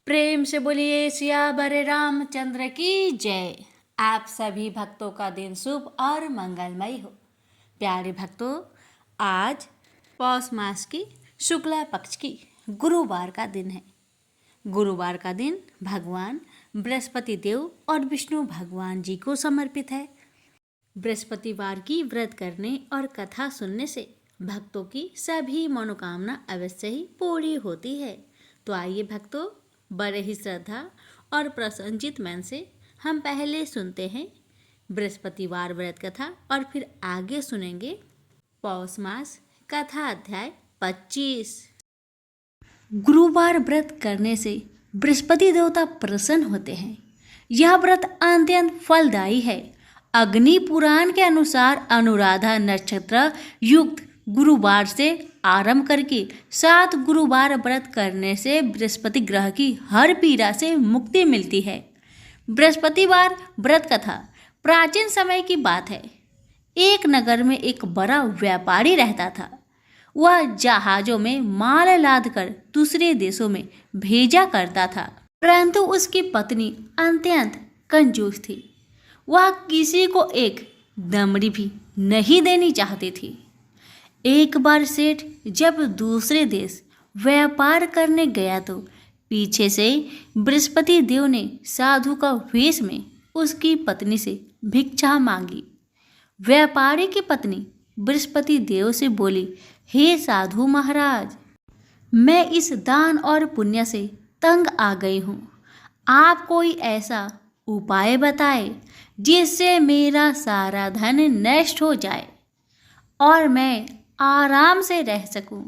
प्रेम से बोलिए सियावर रामचंद्र की जय। आप सभी भक्तों का दिन शुभ और मंगलमय हो। प्यारे भक्तों, आज पौष मास की शुक्ला पक्ष की गुरुवार का दिन है। गुरुवार का दिन भगवान बृहस्पति देव और विष्णु भगवान जी को समर्पित है। बृहस्पतिवार की व्रत करने और कथा सुनने से भक्तों की सभी मनोकामना अवश्य ही पूरी होती है। तो आइए भक्तों, बड़े ही श्रद्धा और प्रसन्नचित मन से हम पहले सुनते हैं बृहस्पतिवार व्रत कथा और फिर आगे सुनेंगे पौष मास कथा अध्याय 25। गुरुवार व्रत करने से बृहस्पति देवता प्रसन्न होते हैं। यह व्रत अत्यंत फलदायी है। अग्नि पुराण के अनुसार अनुराधा नक्षत्र युक्त गुरुवार से आरंभ करके 7 गुरुवार व्रत करने से बृहस्पति ग्रह की हर पीड़ा से मुक्ति मिलती है। बृहस्पतिवार व्रत कथा प्राचीन समय की बात है। एक नगर में एक बड़ा व्यापारी रहता था। वह जहाजों में माल लाद कर दूसरे देशों में भेजा करता था, परंतु उसकी पत्नी अत्यंत कंजूस थी। वह किसी को एक दमड़ी भी नहीं देनी चाहती थी। एक बार सेठ जब दूसरे देश व्यापार करने गया तो पीछे से बृहस्पति देव ने साधु का वेश में उसकी पत्नी से भिक्षा मांगी। व्यापारी की पत्नी बृहस्पति देव से बोली, हे साधु महाराज, मैं इस दान और पुण्य से तंग आ गई हूँ। आप कोई ऐसा उपाय बताए जिससे मेरा सारा धन नष्ट हो जाए और मैं आराम से रह सकूं।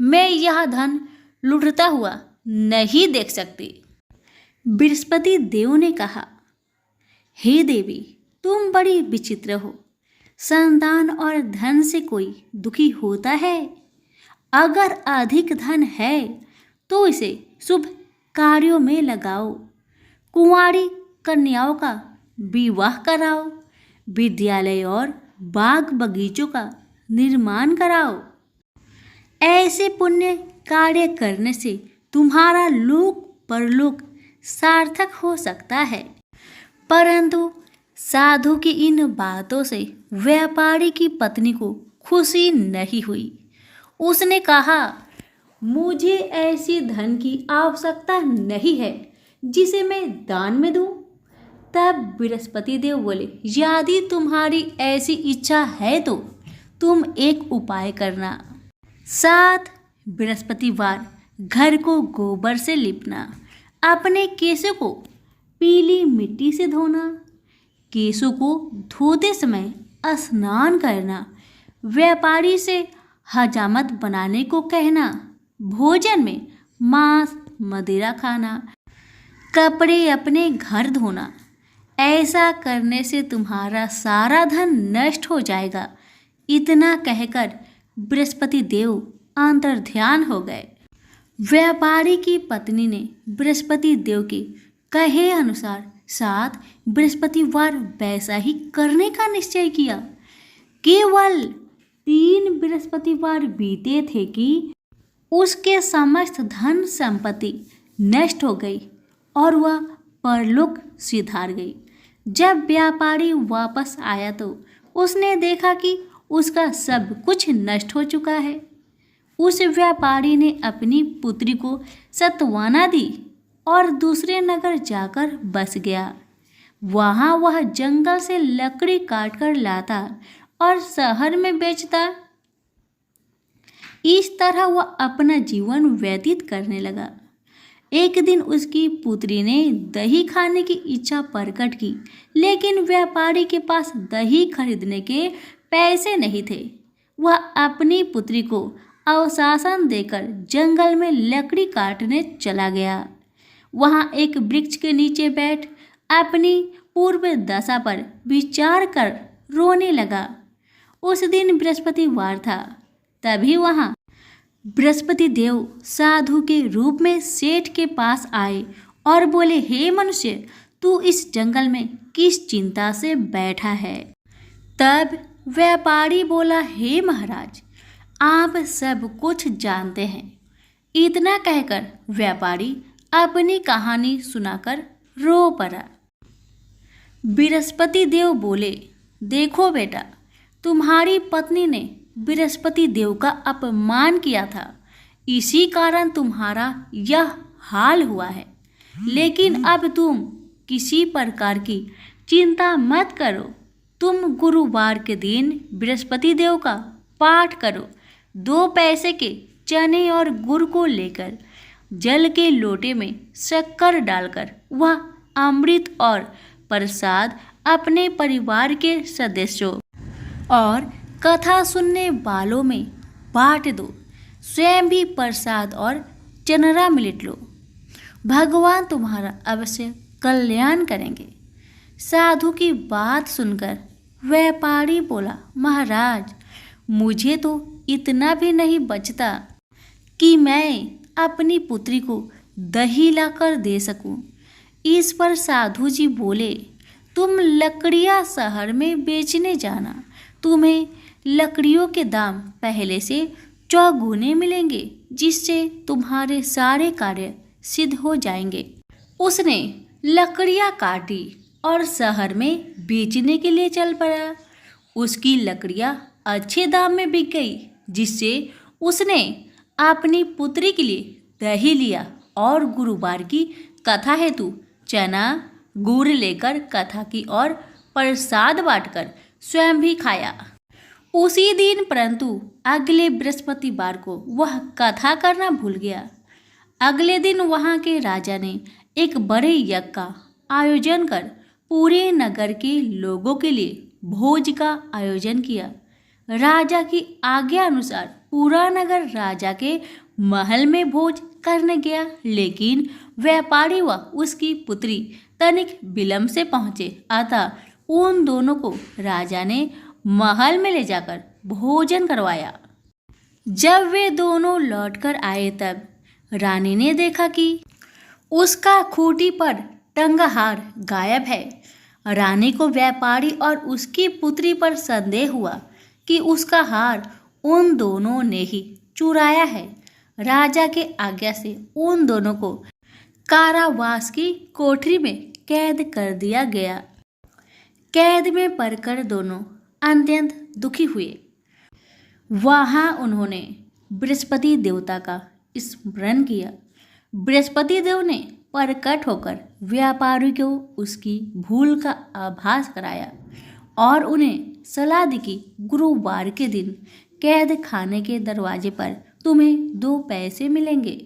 मैं यह धन लुटता हुआ नहीं देख सकती। बृहस्पति देव ने कहा, हे देवी, तुम बड़ी विचित्र हो। संतान और धन से कोई दुखी होता है? अगर अधिक धन है तो इसे शुभ कार्यों में लगाओ। कुंवारी कन्याओं का विवाह कराओ। विद्यालय और बाग बगीचों का निर्माण कराओ। ऐसे पुण्य कार्य करने से तुम्हारा लोक परलोक सार्थक हो सकता है। परंतु साधु की इन बातों से व्यापारी की पत्नी को खुशी नहीं हुई। उसने कहा, मुझे ऐसी धन की आवश्यकता नहीं है जिसे मैं दान में दूं। तब बृहस्पति देव बोले, यदि तुम्हारी ऐसी इच्छा है तो तुम एक उपाय करना। 7 बृहस्पतिवार घर को गोबर से लिपना। अपने केशों को पीली मिट्टी से धोना। केशों को धोते समय स्नान करना। व्यापारी से हजामत बनाने को कहना। भोजन में मांस मदिरा खाना। कपड़े अपने घर धोना। ऐसा करने से तुम्हारा सारा धन नष्ट हो जाएगा। इतना कहकर बृहस्पति देव अंतर्ध्यान हो गए। व्यापारी की पत्नी ने बृहस्पति देव के कहे अनुसार 7 बृहस्पतिवार वैसा ही करने का निश्चय किया। केवल 3 बृहस्पतिवार बीते थे कि उसके समस्त धन संपत्ति नष्ट हो गई और वह परलोक सिधार गई। जब व्यापारी वापस आया तो उसने देखा कि उसका सब कुछ नष्ट हो चुका है। उस व्यापारी ने अपनी पुत्री को सत्वाना दी और दूसरे नगर जाकर बस गया। वहाँ वह जंगल से लकड़ी काट कर लाता और शहर में बेचता। इस तरह वह अपना जीवन व्यतीत करने लगा। एक दिन उसकी पुत्री ने दही खाने की इच्छा प्रकट की, लेकिन व्यापारी के पास दही खरीदने के पैसे नहीं थे। वह अपनी पुत्री को अवशासन देकर जंगल में लकड़ी काटने चला गया। वहाँ एक वृक्ष के नीचे बैठ अपनी पूर्व दशा पर विचार कर रोने लगा। उस दिन बृहस्पतिवार था। तभी वहाँ बृहस्पति देव साधु के रूप में सेठ के पास आए और बोले, हे मनुष्य, तू इस जंगल में किस चिंता से बैठा है? तब व्यापारी बोला, हे महाराज, आप सब कुछ जानते हैं। इतना कहकर व्यापारी अपनी कहानी सुनाकर रो पड़ा। बृहस्पति देव बोले, देखो बेटा, तुम्हारी पत्नी ने बृहस्पति देव का अपमान किया था, इसी कारण तुम्हारा यह हाल हुआ है। लेकिन अब तुम किसी प्रकार की चिंता मत करो। तुम गुरुवार के दिन बृहस्पति देव का पाठ करो। 2 पैसे के चने और गुड़ को लेकर जल के लोटे में शक्कर डालकर वह अमृत और प्रसाद अपने परिवार के सदस्यों और कथा सुनने वालों में बांट दो। स्वयं भी प्रसाद और चनरामृत लो। भगवान तुम्हारा अवश्य कल्याण करेंगे। साधु की बात सुनकर व्यापारी बोला, महाराज, मुझे तो इतना भी नहीं बचता कि मैं अपनी पुत्री को दही लाकर दे सकूं। इस पर साधु जी बोले, तुम लकड़ियां शहर में बेचने जाना। तुम्हें लकड़ियों के दाम पहले से चौगुने मिलेंगे, जिससे तुम्हारे सारे कार्य सिद्ध हो जाएंगे। उसने लकड़ियां काटी और शहर में बेचने के लिए चल पड़ा। उसकी लकड़ियां अच्छे दाम में बिक गई, जिससे उसने अपनी पुत्री के लिए दही लिया और गुरुवार की कथा हेतु चना गुड़ लेकर कथा की और प्रसाद बांटकर स्वयं भी खाया। उसी दिन परंतु अगले बृहस्पतिवार को वह कथा करना भूल गया। अगले दिन वहां के राजा ने एक बड़े यज्ञ का आयोजन कर पूरे नगर के लोगों के लिए भोज का आयोजन किया। राजा की आज्ञा अनुसार पूरा नगर राजा के महल में भोज करने गया, लेकिन व्यापारी व उसकी पुत्री तनिक विलंब से पहुंचे। अतः उन दोनों को राजा ने महल में ले जाकर भोजन करवाया। जब वे दोनों लौटकर आए तब रानी ने देखा कि उसका खूंटी पर टंगा हार गायब है। रानी को व्यापारी और उसकी पुत्री पर संदेह हुआ कि उसका हार उन दोनों ने ही चुराया है। राजा के आज्ञा से उन दोनों को कारावास की कोठरी में कैद कर दिया गया। कैद में पड़कर दोनों अत्यंत दुखी हुए। वहां उन्होंने बृहस्पति देवता का स्मरण किया। बृहस्पति देव ने प्रकट होकर व्यापारी को उसकी भूल का आभास कराया और उन्हें सलाह दी कि गुरुवार के दिन कैद खाने के दरवाजे पर तुम्हें 2 पैसे मिलेंगे।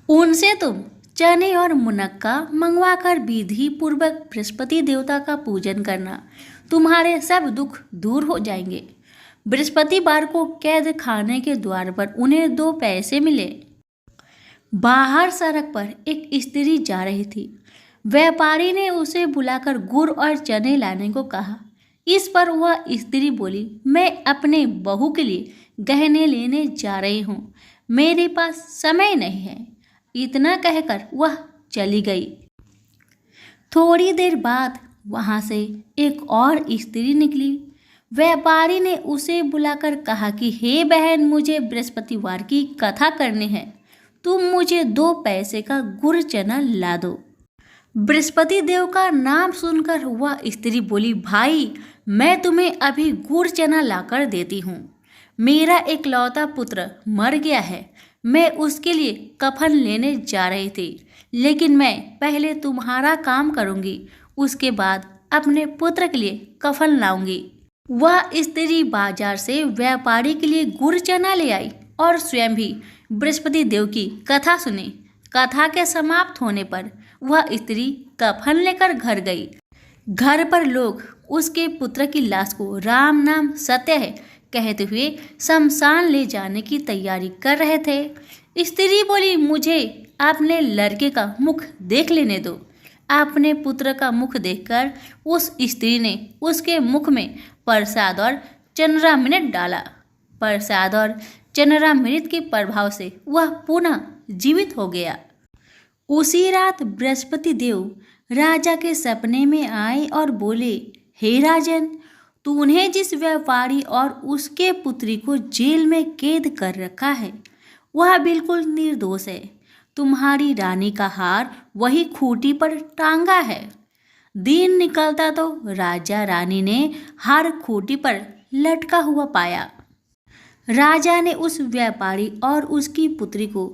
उनसे तुम चने और मुनक्का मंगवाकर विधि पूर्वक बृहस्पति देवता का पूजन करना। तुम्हारे सब दुख दूर हो जाएंगे। बृहस्पतिवार को कैद खाने के द्वार पर उन्हें 2 पैसे मिले। बाहर सड़क पर एक स्त्री जा रही थी। व्यापारी ने उसे बुलाकर गुड़ और चने लाने को कहा। इस पर वह स्त्री बोली, मैं अपने बहू के लिए गहने लेने जा रही हूँ, मेरे पास समय नहीं है। इतना कहकर वह चली गई। थोड़ी देर बाद वहां से एक और स्त्री निकली। व्यापारी ने उसे बुलाकर कहा कि हे बहन, मुझे बृहस्पतिवार की कथा करनी है, तुम मुझे 2 पैसे का गुड़ चना ला दो। बृहस्पति देव का नाम सुनकर वह स्त्री बोली, भाई, मैं तुम्हें अभी गुड़ चना लाकर देती हूँ। मेरा इकलौता पुत्र मर गया है, मैं उसके लिए कफन लेने जा रही थी, लेकिन मैं पहले तुम्हारा काम करूँगी, उसके बाद अपने पुत्र के लिए कफन लाऊंगी। वह स्त्री बाजार से व्यापारी के लिए गुड़ चना ले आई और स्वयं भी बृहस्पति देव की कथा सुनी। कथा के समाप्त होने पर वह स्त्री कफन लेकर घर गई। घर पर लोग उसके पुत्र की लाश को राम नाम सत्य है कहते हुए शमशान ले जाने की तैयारी कर रहे थे। स्त्री बोली, मुझे अपने लड़के का मुख देख लेने दो। अपने पुत्र का मुख देखकर उस स्त्री ने उसके मुख में प्रसाद और चंद्रामृत डाला। प्रसाद और चंद्रामृत के प्रभाव से वह पुनः जीवित हो गया। उसी रात बृहस्पति देव राजा के सपने में आए और बोले, हे राजन, तूने जिस व्यापारी और उसके पुत्री को जेल में कैद कर रखा है वह बिल्कुल निर्दोष है। तुम्हारी रानी का हार वही खूंटी पर टांगा है। दिन निकलता तो राजा रानी ने हार खूंटी पर लटका हुआ पाया। राजा ने उस व्यापारी और उसकी पुत्री को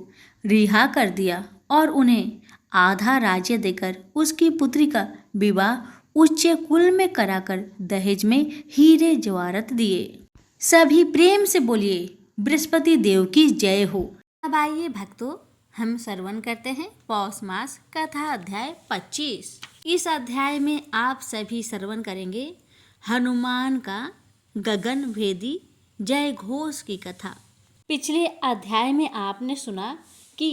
रिहा कर दिया और उन्हें आधा राज्य देकर उसकी पुत्री का विवाह उच्च कुल में कराकर दहेज में हीरे जवाहरात दिए। सभी प्रेम से बोलिए, बृहस्पति देव की जय हो। अब आइए भक्तों, हम श्रवण करते हैं पौष मास कथा अध्याय 25। इस अध्याय में आप सभी श्रवण करेंगे हनुमान का गगन भेदी जय घोष की कथा। पिछले अध्याय में आपने सुना कि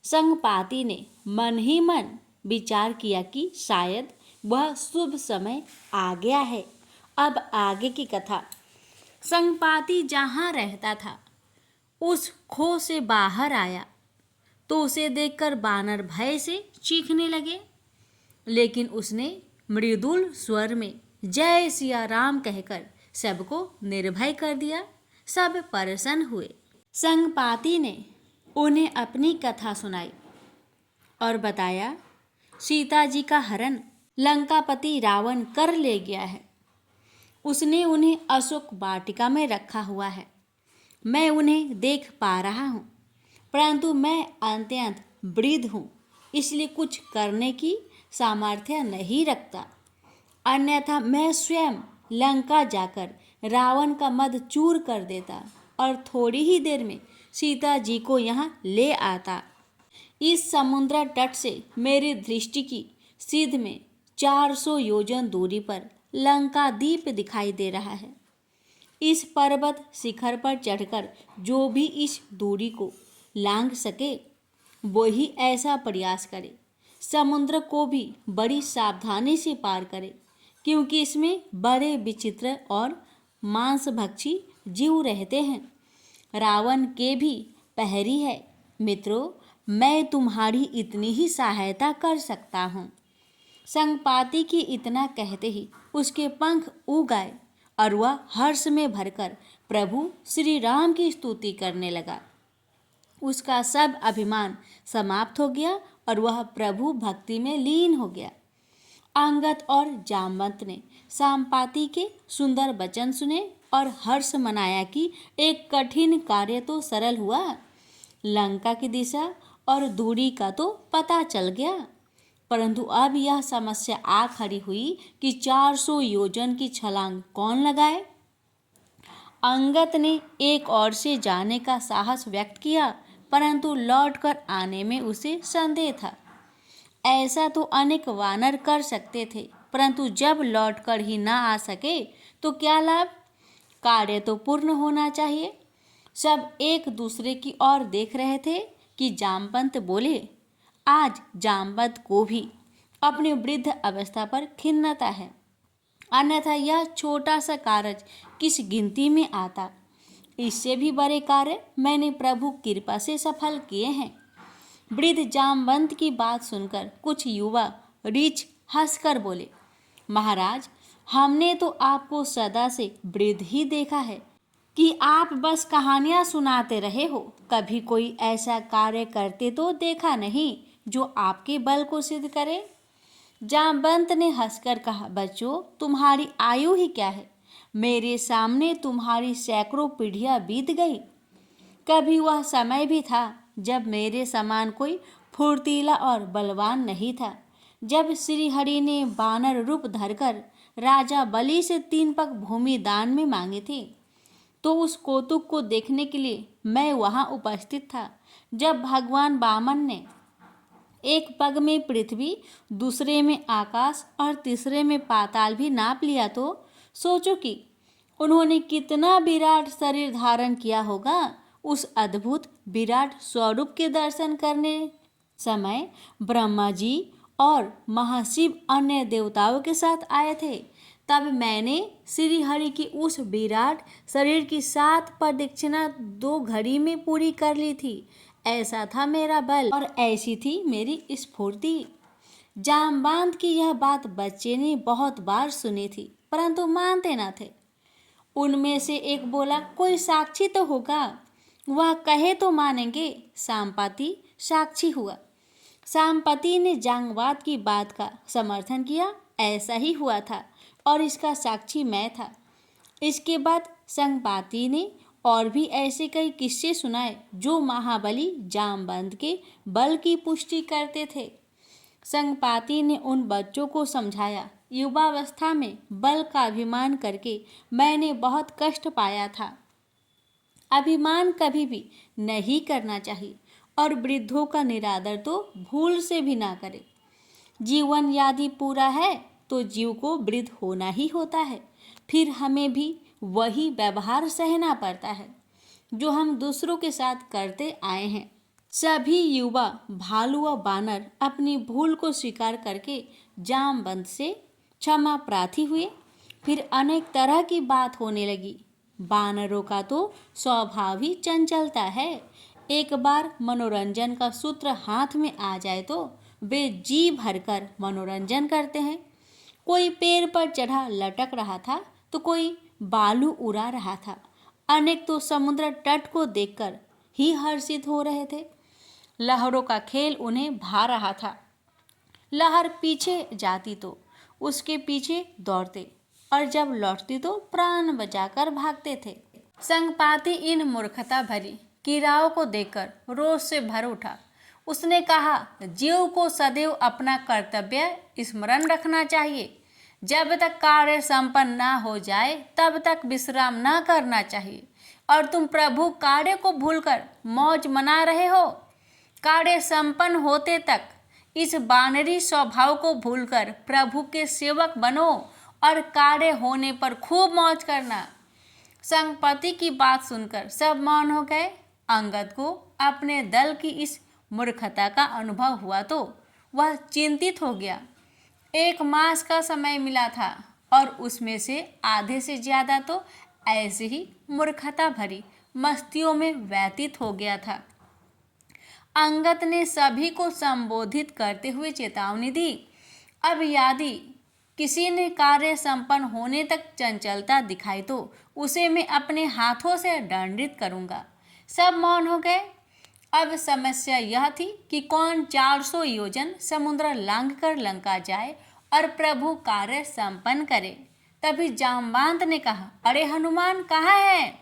संगपाति ने मन ही मन विचार किया कि शायद वह शुभ समय आ गया है। अब आगे की कथा। संगपाति जहाँ रहता था उस खो से बाहर आया तो उसे देखकर बानर भय से चीखने लगे, लेकिन उसने मृदुल स्वर में जय सिया राम कहकर सबको निर्भय कर दिया। सब प्रसन्न हुए। संगपाति ने उन्हें अपनी कथा सुनाई और बताया, सीता जी का हरण लंकापति रावण कर ले गया है। उसने उन्हें अशोक वाटिका में रखा हुआ है। मैं उन्हें देख पा रहा हूँ, परंतु मैं अत्यंत वृद्ध हूँ, इसलिए कुछ करने की सामर्थ्य नहीं रखता। अन्यथा मैं स्वयं लंका जाकर रावण का मद चूर कर देता और थोड़ी ही देर में सीता जी को यहाँ ले आता। इस समुद्र तट से मेरी दृष्टि की सीध में 400 योजन दूरी पर लंका द्वीप दिखाई दे रहा है। इस पर्वत शिखर पर चढ़कर जो भी इस दूरी को लांघ सके वो ही ऐसा प्रयास करे। समुद्र को भी बड़ी सावधानी से पार करे, क्योंकि इसमें बड़े विचित्र और मांसभक्षी जीव रहते हैं। रावण के भी पहरी है। मित्रों, मैं तुम्हारी इतनी ही सहायता कर सकता हूँ। संगपाति की इतना कहते ही उसके पंख उग आए और वह हर्ष में भरकर प्रभु श्री राम की स्तुति करने लगा। उसका सब अभिमान समाप्त हो गया और वह प्रभु भक्ति में लीन हो गया। अंगद और जामवंत ने संपाति के सुंदर वचन सुने और हर्ष मनाया कि एक कठिन कार्य तो सरल हुआ। लंका की दिशा और दूरी का तो पता चल गया, परंतु अब यह समस्या आ खड़ी हुई कि 400 योजन की छलांग कौन लगाए। अंगद ने एक ओर से जाने का साहस व्यक्त किया, परंतु लौटकर आने में उसे संदेह था। ऐसा तो अनेक वानर कर सकते थे, परंतु जब लौटकर ही ना आ सके तो क्या लाभ। कार्य तो पूर्ण होना चाहिए। सब एक दूसरे की ओर देख रहे थे कि जामवंत बोले, आज जामवंत को भी अपनी वृद्ध अवस्था पर खिन्नता है, अन्यथा यह छोटा सा कार्य किस गिनती में आता। इससे भी बड़े कार्य मैंने प्रभु कृपा से सफल किए हैं। वृद्ध जामवंत की बात सुनकर कुछ युवा रीछ हंसकर बोले, महाराज, हमने तो आपको सदा से वृद्ध ही देखा है कि आप बस कहानियां सुनाते रहे हो। कभी कोई ऐसा कार्य करते तो देखा नहीं जो आपके बल को सिद्ध करे। जामवंत ने हंसकर कहा, बच्चों, तुम्हारी आयु ही क्या है। मेरे सामने तुम्हारी सैकड़ों पीढ़ियां बीत गई। कभी वह समय भी था जब मेरे समान कोई फुर्तीला और बलवान नहीं था। जब श्री हरि ने बानर रूप धरकर राजा बलि से 3 पग भूमि दान में मांगी थी, तो उस कौतुक को देखने के लिए मैं वहां उपस्थित था। जब भगवान वामन ने एक पग में पृथ्वी, दूसरे में आकाश और तीसरे में पाताल भी नाप लिया, तो सोचो कि उन्होंने कितना विराट शरीर धारण किया होगा। उस अद्भुत विराट स्वरूप के दर्शन करने समय ब्रह्मा जी और महाशिव अन्य देवताओं के साथ आए थे। तब मैंने श्री हरि की उस विराट शरीर की 7 प्रदक्षिणा 2 घड़ी में पूरी कर ली थी। ऐसा था मेरा बल और ऐसी थी मेरी स्फूर्ति। जामवंत की यह बात बच्चे ने बहुत बार सुनी थी, परंतु मानते न थे। उनमें से एक बोला, कोई साक्षी तो होगा, वह कहे तो मानेंगे। संपाति साक्षी हुआ। संपत्ति ने जांगवाद की बात का समर्थन किया। ऐसा ही हुआ था और इसका साक्षी मैं था। इसके बाद संपाति ने और भी ऐसे कई किस्से सुनाए जो महाबली जामवंत के बल की पुष्टि करते थे। संपाति ने उन बच्चों को समझाया, युवावस्था में बल का अभिमान करके मैंने बहुत कष्ट पाया था। अभिमान कभी भी नहीं करना चाहिए और वृद्धों का निरादर तो भूल से भी ना करें। जीवन यदि पूरा है तो जीव को वृद्ध होना ही होता है। फिर हमें भी वही व्यवहार सहना पड़ता है जो हम दूसरों के साथ करते आए हैं। सभी युवा भालू व बानर अपनी भूल को स्वीकार करके जामवंत से क्षमा प्रार्थी हुए। फिर अनेक तरह की बात होने लगी। बानरों का तो स्वभाव ही चंचलता है। एक बार मनोरंजन का सूत्र हाथ में आ जाए तो वे जी भरकर मनोरंजन करते हैं। कोई पेड़ पर चढ़ा लटक रहा था तो कोई बालू उड़ा रहा था। अनेक तो समुद्र तट को देखकर ही हर्षित हो रहे थे। लहरों का खेल उन्हें भा रहा था। लहर पीछे जाती तो उसके पीछे दौड़ते और जब लौटती तो प्राण बचाकर भागते थे। संपाति इन मूर्खता भरी कीड़ाओं को देखकर रोष से भर उठा। उसने कहा, जीव को सदैव अपना कर्तव्य स्मरण रखना चाहिए। जब तक कार्य संपन्न ना हो जाए तब तक विश्राम ना करना चाहिए। और तुम प्रभु कार्य को भूलकर मौज मना रहे हो। कार्य संपन्न होते तक इस बानरी स्वभाव को भूलकर प्रभु के सेवक बनो और कार्य होने पर खूब मौज करना। संपत्ति की बात सुनकर सब मौन हो गए। अंगद को अपने दल की इस मूर्खता का अनुभव हुआ तो वह चिंतित हो गया। 1 मास का समय मिला था और उसमें से आधे से ज्यादा तो ऐसे ही मूर्खता भरी मस्तियों में व्यतीत हो गया था। अंगद ने सभी को संबोधित करते हुए चेतावनी दी, अब यदि किसी ने कार्य संपन्न होने तक चंचलता दिखाई तो उसे मैं अपने हाथों से दंडित करूंगा। सब मौन हो गए। अब समस्या यह थी कि कौन 400 योजन समुद्र लांघ कर लंका जाए और प्रभु कार्य संपन्न करे। तभी जामवंत ने कहा, अरे हनुमान कहाँ है?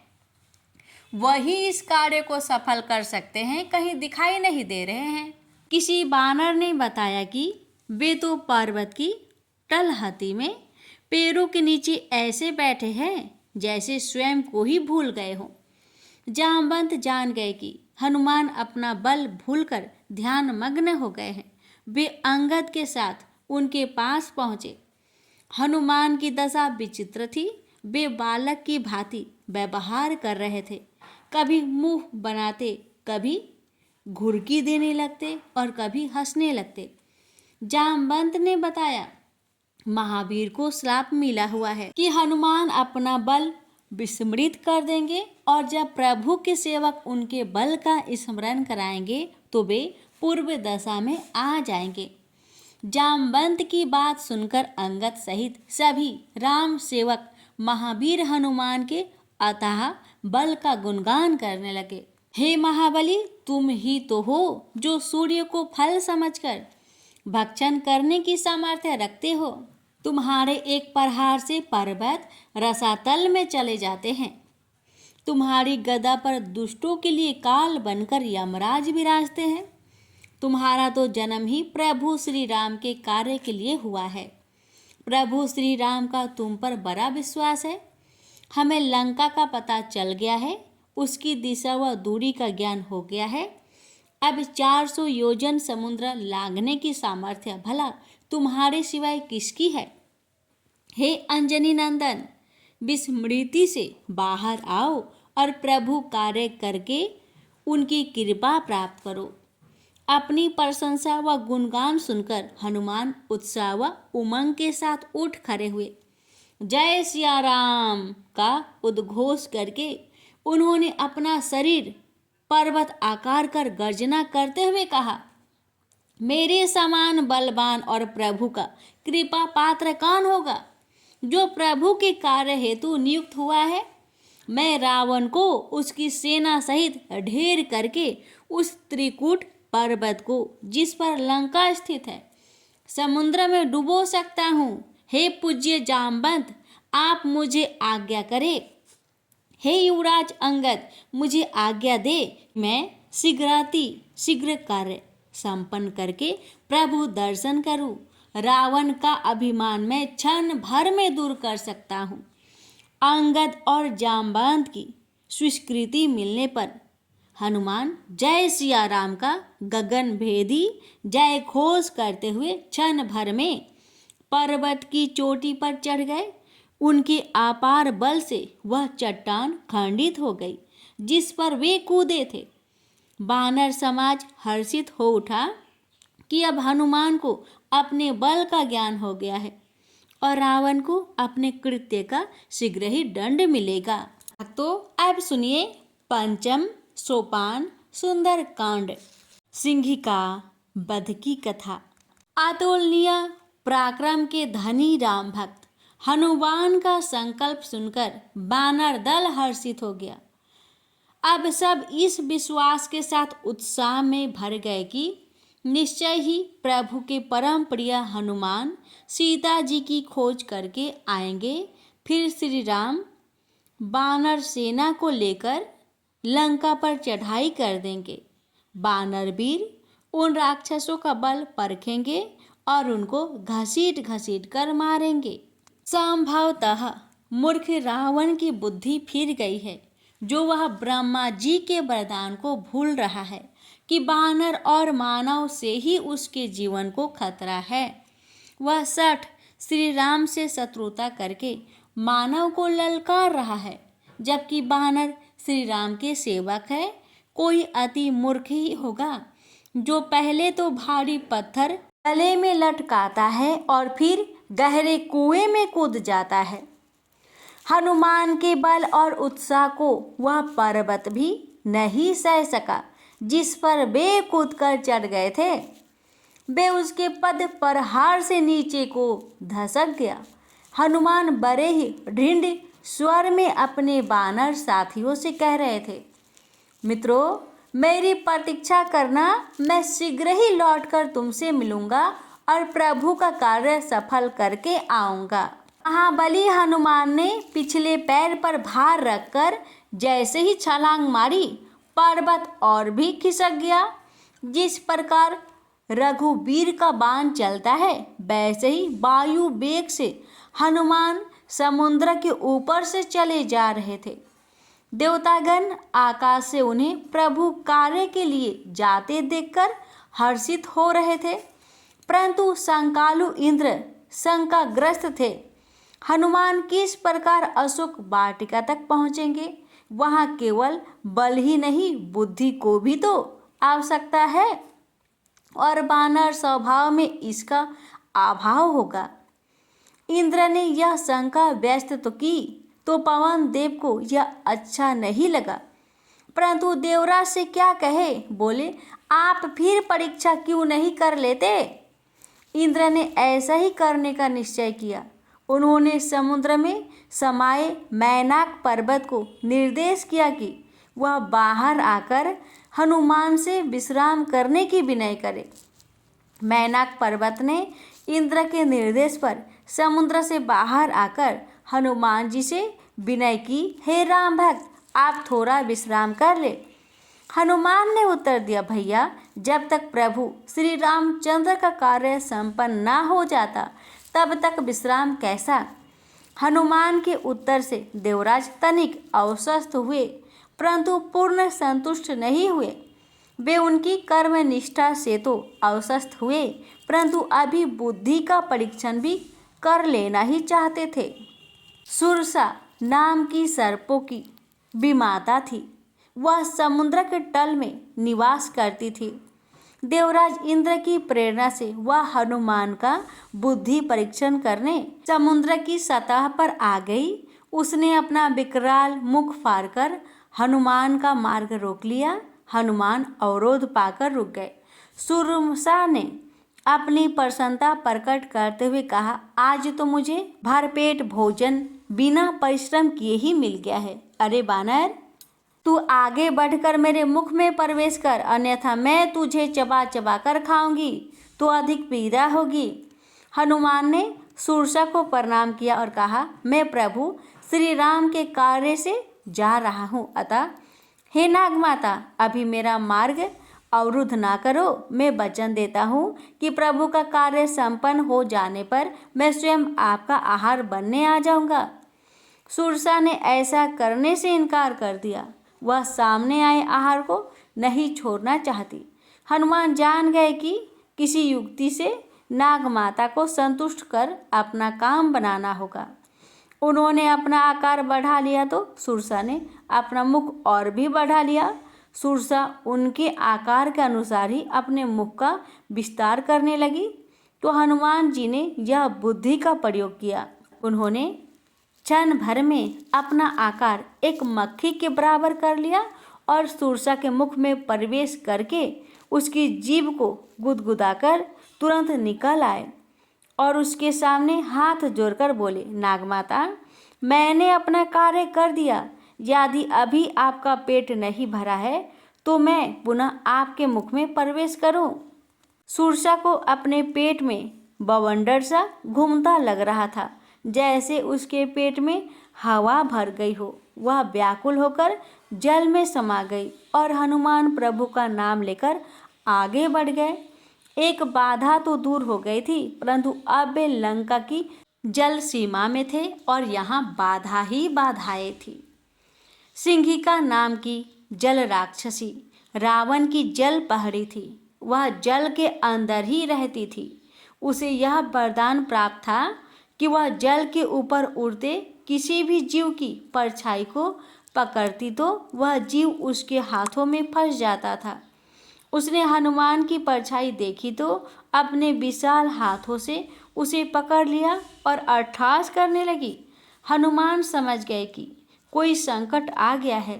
वही इस कार्य को सफल कर सकते हैं, कहीं दिखाई नहीं दे रहे हैं। किसी बानर ने बताया कि वे तो पर्वत की तलहटी में पेड़ों के नीचे ऐसे बैठे हैं जैसे स्वयं को ही भूल गए हों। जामवंत जान गए कि हनुमान अपना बल भूलकर ध्यान मग्न हो गए हैं। वे अंगद के साथ उनके पास पहुँचे। हनुमान की दशा विचित्र थी। वे बालक की भांति व्यवहार कर रहे थे। कभी मुंह बनाते, कभी घुड़की देने लगते और कभी हंसने लगते। जामवंत ने बताया, महावीर को श्राप मिला हुआ है कि हनुमान अपना बल विस्मृत कर देंगे और जब प्रभु के सेवक उनके बल का स्मरण कराएंगे तो वे पूर्व दशा में आ जाएंगे। जामवंत की बात सुनकर अंगद सहित सभी राम सेवक महावीर हनुमान के अथाह बल का गुणगान करने लगे। हे महाबली, तुम ही तो हो जो सूर्य को फल समझकर भक्षण करने की सामर्थ्य रखते हो। तुम्हारे एक प्रहार से पर्वत रसातल में चले जाते हैं। तुम्हारी गदा पर दुष्टों के लिए काल बनकर यमराज विराजते हैं। तुम्हारा तो जन्म ही प्रभु श्री राम के कार्य के लिए हुआ है। प्रभु श्री राम का तुम पर बड़ा विश्वास है। हमें लंका का पता चल गया है, उसकी दिशा व दूरी का ज्ञान हो गया है। अब 400 योजन समुद्र लांघने की सामर्थ्य भला तुम्हारे सिवाय किसकी है? हे अंजनी नंदन, विस्मृति से बाहर आओ और प्रभु कार्य करके उनकी कृपा प्राप्त करो। अपनी प्रशंसा व गुणगान सुनकर हनुमान उत्साह व उमंग के साथ उठ खड़े हुए। जय सिया राम का उद्घोष करके उन्होंने अपना शरीर पर्वत आकार कर गर्जना करते हुए कहा, मेरे समान बलवान और प्रभु का कृपा पात्र कौन होगा जो प्रभु के कार्य हेतु नियुक्त हुआ है? मैं रावण को उसकी सेना सहित ढेर करके उस त्रिकूट पर्वत को जिस पर लंका स्थित है समुद्र में डुबो सकता हूँ। हे पूज्य जामवंत, आप मुझे आज्ञा करें। हे युवराज अंगद, मुझे आज्ञा दे, मैं शीघ्र कार्य संपन्न करके प्रभु दर्शन करूं। रावण का अभिमान मैं क्षण भर में दूर कर सकता हूँ। अंगद और जामवंत की स्वीकृति मिलने पर हनुमान जय सिया राम का गगन भेदी जय घोष करते हुए क्षण भर में पर्वत की चोटी पर चढ़ गए। उनके अपार बल से वह चट्टान खंडित हो गई जिस पर वे कूदे थे। वानर समाज हर्षित हो उठा कि अब हनुमान को अपने बल का ज्ञान हो गया है और रावण को अपने कृत्य का शीघ्र ही दंड मिलेगा। तो अब सुनिए पंचम सोपान सुंदर कांड सिंहिका वध की कथा। अतुलनीय पराक्रम के धनी राम भक्त हनुमान का संकल्प सुनकर वानर दल हर्षित हो गया। अब सब इस विश्वास के साथ उत्साह में भर गए कि निश्चय ही प्रभु के परम प्रिय हनुमान सीता जी की खोज करके आएंगे। फिर श्री राम वानर सेना को लेकर लंका पर चढ़ाई कर देंगे। वानर वीर उन राक्षसों का बल परखेंगे और उनको घसीट घसीट कर मारेंगे। संभवतः मूर्ख रावण की बुद्धि फिर गई है, जो वह ब्रह्मा जी के वरदान को भूल रहा है कि वानर और मानव से ही उसके जीवन को खतरा है। वह सठ श्री राम से शत्रुता करके मानव को ललकार रहा है, जबकि वानर श्री राम के सेवक है। कोई अति मूर्ख ही होगा जो पहले तो भारी पत्थर गले में लटकाता है और फिर गहरे कुएं में कूद जाता है। हनुमान के बल और उत्साह को वह पर्वत भी नहीं सह सका जिस पर वे कूदकर चढ़ गए थे। वे उसके पद प्रहार से नीचे को धसक गया। हनुमान बड़े ही दृढ़ स्वर में अपने वानर साथियों से कह रहे थे, मित्रों, मेरी प्रतीक्षा करना, मैं शीघ्र ही लौटकर तुमसे मिलूंगा और प्रभु का कार्य सफल करके आऊंगा। महाबली हनुमान ने पिछले पैर पर भार रखकर जैसे ही छलांग मारी, पर्वत और भी खिसक गया। जिस प्रकार रघुवीर का बाण चलता है, वैसे ही वायु वेग से हनुमान समुद्र के ऊपर से चले जा रहे थे। देवतागण आकाश से उन्हें प्रभु कार्य के लिए जाते देखकर हर्षित हो रहे थे, परंतु संकालु इंद्र शंकाग्रस्त थे। हनुमान किस प्रकार अशोक वाटिका तक पहुँचेंगे? वहाँ केवल बल ही नहीं, बुद्धि को भी तो आवश्यकता है, और वानर स्वभाव में इसका अभाव होगा। इंद्र ने यह शंका व्यक्त तो की, तो पवन देव को यह अच्छा नहीं लगा, परंतु देवराज से क्या कहे, बोले, आप फिर परीक्षा क्यों नहीं कर लेते? इंद्र ने ऐसा ही करने का निश्चय किया। उन्होंने समुद्र में समाये मैनाक पर्वत को निर्देश किया कि वह बाहर आकर हनुमान से विश्राम करने की विनय करे। मैनाक पर्वत ने इंद्र के निर्देश पर समुद्र से बाहर आकर हनुमान जी से विनय की, हे राम भक्त, आप थोड़ा विश्राम कर ले। हनुमान ने उत्तर दिया, भैया, जब तक प्रभु श्री रामचंद्र का कार्य संपन्न ना हो जाता तब तक विश्राम कैसा? हनुमान के उत्तर से देवराज तनिक अस्वस्थ हुए, परंतु पूर्ण संतुष्ट नहीं हुए। वे उनकी कर्म निष्ठा से तो अस्वस्थ हुए, परंतु अभी बुद्धि का परीक्षण भी कर लेना ही चाहते थे। सुरसा नाम की सर्पों की विमाता थी। वह समुद्र के तल में निवास करती थी। देवराज इंद्र की प्रेरणा से वह हनुमान का बुद्धि परीक्षण करने समुद्र की सतह पर आ गई। उसने अपना विकराल मुख फाड़कर हनुमान का मार्ग रोक लिया। हनुमान अवरोध पाकर रुक गए। सुरसा ने अपनी प्रसन्नता प्रकट करते हुए कहा, आज तो मुझे भरपेट भोजन बिना परिश्रम किए ही मिल गया है। अरे बानर, तू आगे बढ़कर मेरे मुख में प्रवेश कर, अन्यथा मैं तुझे चबा चबा कर खाऊंगी, तो अधिक पीड़ा होगी। हनुमान ने सुरसा को प्रणाम किया और कहा, मैं प्रभु श्री राम के कार्य से जा रहा हूँ, अतः हे नागमाता अभी मेरा मार्ग अवरुद्ध ना करो। मैं वचन देता हूँ कि प्रभु का कार्य संपन्न हो जाने पर मैं स्वयं आपका आहार बनने आ जाऊंगा। सुरसा ने ऐसा करने से इनकार कर दिया। वह सामने आए आहार को नहीं छोड़ना चाहती। हनुमान जान गए कि किसी युक्ति से नागमाता को संतुष्ट कर अपना काम बनाना होगा। उन्होंने अपना आकार बढ़ा लिया तो सुरसा ने अपना मुख और भी बढ़ा लिया। सुरसा उनके आकार के अनुसार ही अपने मुख का विस्तार करने लगी, तो हनुमान जी ने यह बुद्धि का प्रयोग किया। उन्होंने क्षण भर में अपना आकार एक मक्खी के बराबर कर लिया और सुरसा के मुख में प्रवेश करके उसकी जीभ को गुदगुदाकर तुरंत निकल आए और उसके सामने हाथ जोड़कर बोले, नागमाता मैंने अपना कार्य कर दिया। यदि अभी आपका पेट नहीं भरा है तो मैं पुनः आपके मुख में प्रवेश करूं। सुरसा को अपने पेट में बवंडर सा घूमता लग रहा था, जैसे उसके पेट में हवा भर गई हो। वह व्याकुल होकर जल में समा गई और हनुमान प्रभु का नाम लेकर आगे बढ़ गए। एक बाधा तो दूर हो गई थी, परंतु अब वे लंका की जल सीमा में थे और यहाँ बाधा ही बाधाएं थी। सिंहिका नाम की जल राक्षसी रावण की जल पहड़ी थी। वह जल के अंदर ही रहती थी। उसे यह वरदान प्राप्त था कि वह जल के ऊपर उड़ते किसी भी जीव की परछाई को पकड़ती तो वह जीव उसके हाथों में फंस जाता था। उसने हनुमान की परछाई देखी तो अपने विशाल हाथों से उसे पकड़ लिया और अट्ठास करने लगी। हनुमान समझ गए कि कोई संकट आ गया है।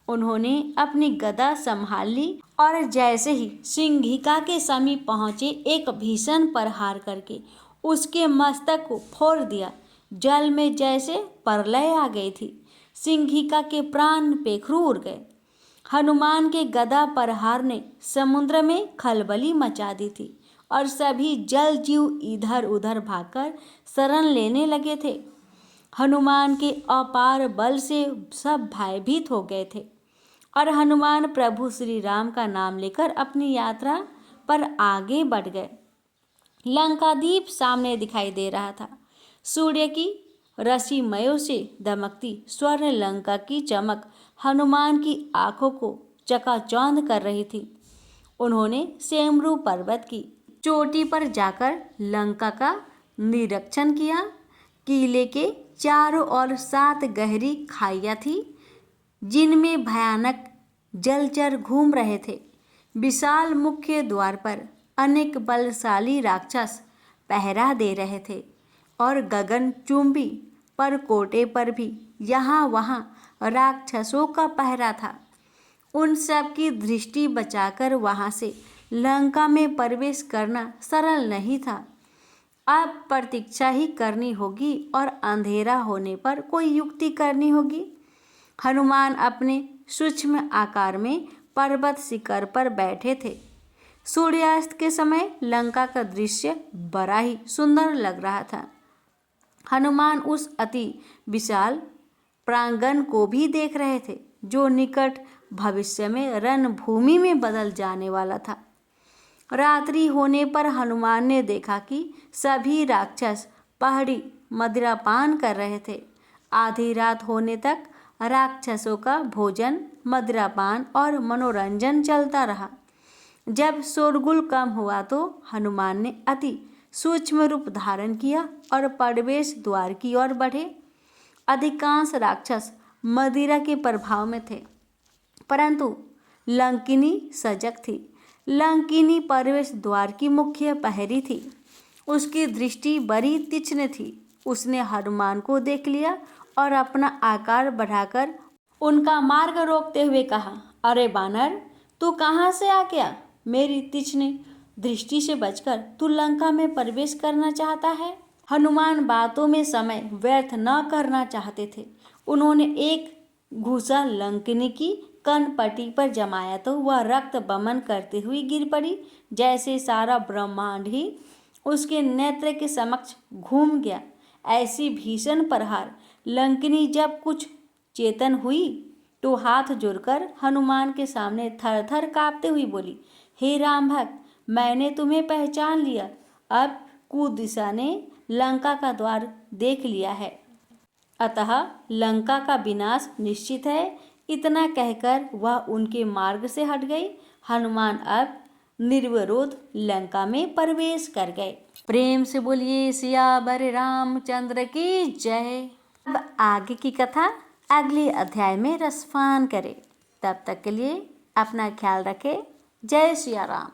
उन्होंने अपनी गदा संभाल ली और जैसे ही सिंहिका के समीप पहुंचे एक भीषण प्रहार करके उसके मस्तक को फोड़ दिया। जल में जैसे प्रलय आ गई थी। सिंहिका के प्राण पेखरू उड़ गए। हनुमान के गदा प्रहार ने समुद्र में खलबली मचा दी थी और सभी जल जीव इधर उधर भागकर शरण लेने लगे थे। हनुमान के अपार बल से सब भयभीत हो गए थे और हनुमान प्रभु श्री राम का नाम लेकर अपनी यात्रा पर आगे बढ़ गए। लंकादीप सामने दिखाई दे रहा था। सूर्य की रश्मियों से दमकती स्वर्ण लंका की चमक हनुमान की आंखों को चकाचौंध कर रही थी। उन्होंने सेमरू पर्वत की चोटी पर जाकर लंका का निरीक्षण किया। किले के चारों ओर 7 गहरी खाइयाँ थी, जिनमें भयानक जलचर घूम रहे थे। विशाल मुख्य द्वार पर अनेक बलशाली राक्षस पहरा दे रहे थे और गगनचुंबी परकोटे पर भी यहाँ वहाँ राक्षसों का पहरा था। उन सब की दृष्टि बचाकर वहाँ से लंका में प्रवेश करना सरल नहीं था। अब प्रतीक्षा ही करनी होगी और अंधेरा होने पर कोई युक्ति करनी होगी। हनुमान अपने सूक्ष्म आकार में पर्वत शिखर पर बैठे थे। सूर्यास्त के समय लंका का दृश्य बड़ा ही सुंदर लग रहा था। हनुमान उस अति विशाल प्रांगण को भी देख रहे थे जो निकट भविष्य में रणभूमि में बदल जाने वाला था। रात्रि होने पर हनुमान ने देखा कि सभी राक्षस पहाड़ी मदिरापान कर रहे थे। आधी रात होने तक राक्षसों का भोजन, मदिरापान और मनोरंजन चलता रहा। जब शोरगुल कम हुआ तो हनुमान ने अति सूक्ष्म रूप धारण किया और प्रवेश द्वार की ओर बढ़े। अधिकांश राक्षस मदिरा के प्रभाव में थे, परंतु लंकिनी सजग थी। लंकिनी प्रवेश द्वार की मुख्य प्रहरी थी। उसकी दृष्टि बड़ी तीक्ष्ण थी। उसने हनुमान को देख लिया और अपना आकार बढ़ाकर उनका मार्ग रोकते हुए कहा, अरे बानर, तू कहाँ से आ गया? मेरी तीक्ष्ण दृष्टि से बचकर तू लंका में प्रवेश करना चाहता है। हनुमान बातों में समय व्यर्थ न करना चाहते थे। उन्होंने एक घुसा लंकिनी की कनपटी पर जमाया तो वह रक्त बमन करती हुई गिर पड़ी, जैसे सारा ब्रह्मांड ही उसके नेत्र के समक्ष घूम गया। ऐसी भीषण प्रहार लंकिनी जब कुछ चेतन हुई तो हाथ जोड़कर हनुमान के सामने थर थर काँपते हुई बोली, हे राम भक्त, मैंने तुम्हें पहचान लिया। अब कुदिशा ने लंका का द्वार देख लिया है, अतः लंका का विनाश निश्चित है। इतना कहकर वह उनके मार्ग से हट गई। हनुमान अब निर्विरोध लंका में प्रवेश कर गए। प्रेम से बोलिए सियावर रामचंद्र की जय। अब आगे की कथा अगले अध्याय में रसपान करें। तब तक के लिए अपना ख्याल रखें। जय सिया राम।